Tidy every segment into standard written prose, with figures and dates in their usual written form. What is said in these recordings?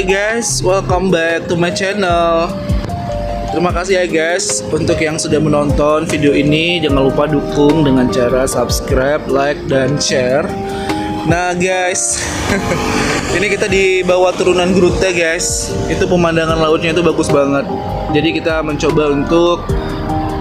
Oke guys, welcome back to my channel. Terima kasih ya guys untuk yang sudah menonton video ini. Jangan lupa dukung dengan cara subscribe, like, dan share. Nah guys, ini kita di bawah turunan Grute guys. Itu pemandangan lautnya itu bagus banget. Jadi kita mencoba untuk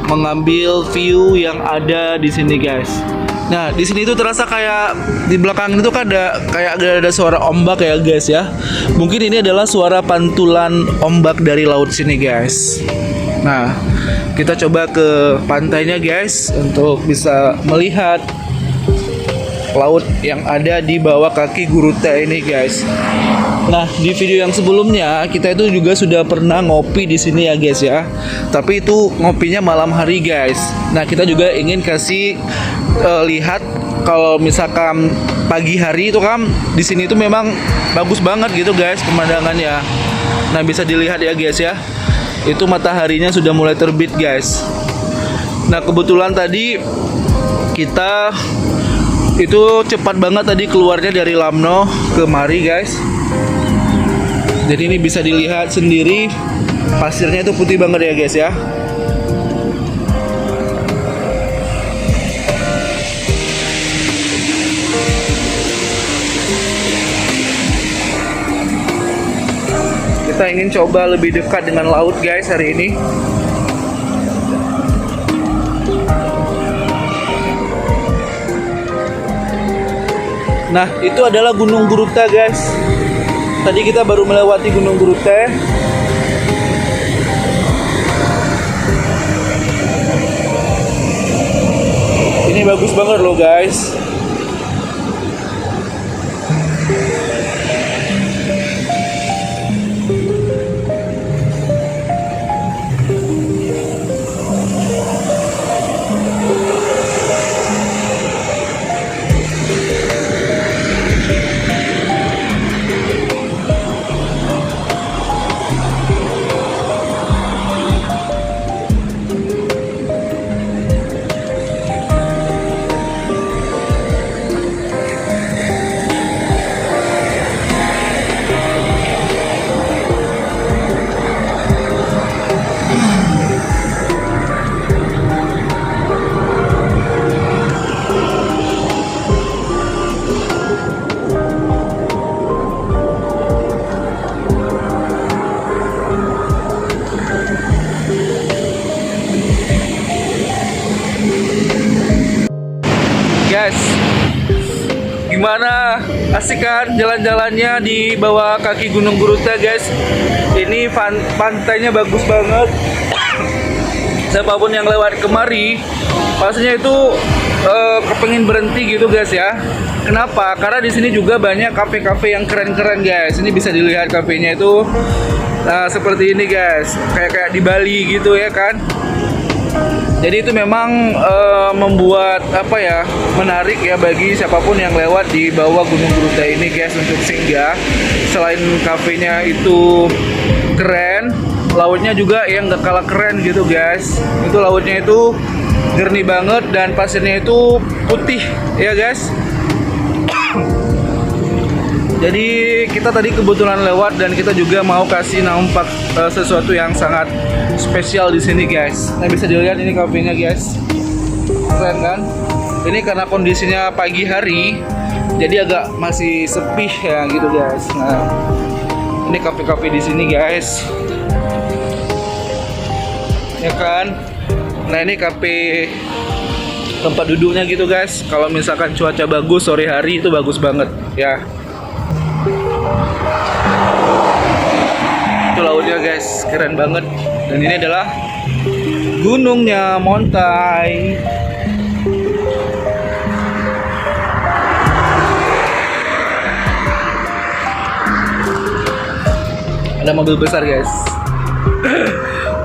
mengambil view yang ada di sini guys. Nah di sini tuh terasa kayak di belakang itu kan ada suara ombak ya guys ya. Mungkin ini adalah suara pantulan ombak dari laut sini guys. Nah kita coba ke pantainya guys untuk bisa melihat laut yang ada di bawah kaki Grute ini guys. Nah di video yang sebelumnya kita itu juga sudah pernah ngopi di sini ya guys ya. Tapi itu ngopinya malam hari guys. Nah kita juga ingin kasih lihat kalau misalkan pagi hari itu kan di sini itu memang bagus banget gitu guys pemandangannya. Nah bisa dilihat ya guys ya. Itu mataharinya sudah mulai terbit guys. Nah kebetulan tadi kita itu cepat banget tadi keluarnya dari Lamno ke Mari guys. Jadi ini bisa dilihat sendiri pasirnya itu putih banget ya guys ya. Kita ingin coba lebih dekat dengan laut guys hari ini. Nah itu adalah Gunung Grute guys. Tadi kita baru melewati Gunung Grute. Ini bagus banget loh guys. Guys, gimana asik kan jalan-jalannya di bawah kaki Gunung Grute guys. Ini pantainya bagus banget. Siapapun yang lewat kemari pastinya itu kepengin berhenti gitu guys ya. Kenapa? Karena di sini juga banyak kafe-kafe yang keren-keren guys. Ini bisa dilihat kafenya itu seperti ini guys. Kayak di Bali gitu ya kan. Jadi itu memang membuat menarik ya bagi siapapun yang lewat di bawah Gunung Grute ini guys untuk singgah. Selain kafenya itu keren, lautnya juga yang gak kalah keren gitu guys. Itu lautnya itu jernih banget dan pasirnya itu putih ya guys. Jadi kita tadi kebetulan lewat dan kita juga mau kasih nampak sesuatu yang sangat spesial di sini guys. Nah bisa dilihat ini kafenya guys, keren kan? Ini karena kondisinya pagi hari, jadi agak masih sepi ya gitu guys. Nah ini kafe-kafe di sini guys, ya kan? Nah ini kafe tempat duduknya gitu guys. Kalau misalkan cuaca bagus sore hari itu bagus banget ya. Itu lautnya guys, keren banget. Dan ini adalah gunungnya Montai. Ada mobil besar guys.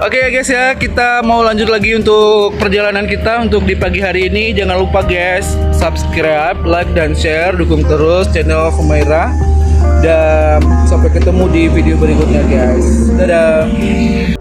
Oke guys ya, kita mau lanjut lagi untuk perjalanan kita untuk di pagi hari ini. Jangan lupa guys, subscribe, like, dan share. Dukung terus channel Humaira. Dan sampai ketemu di video berikutnya guys. Dadah.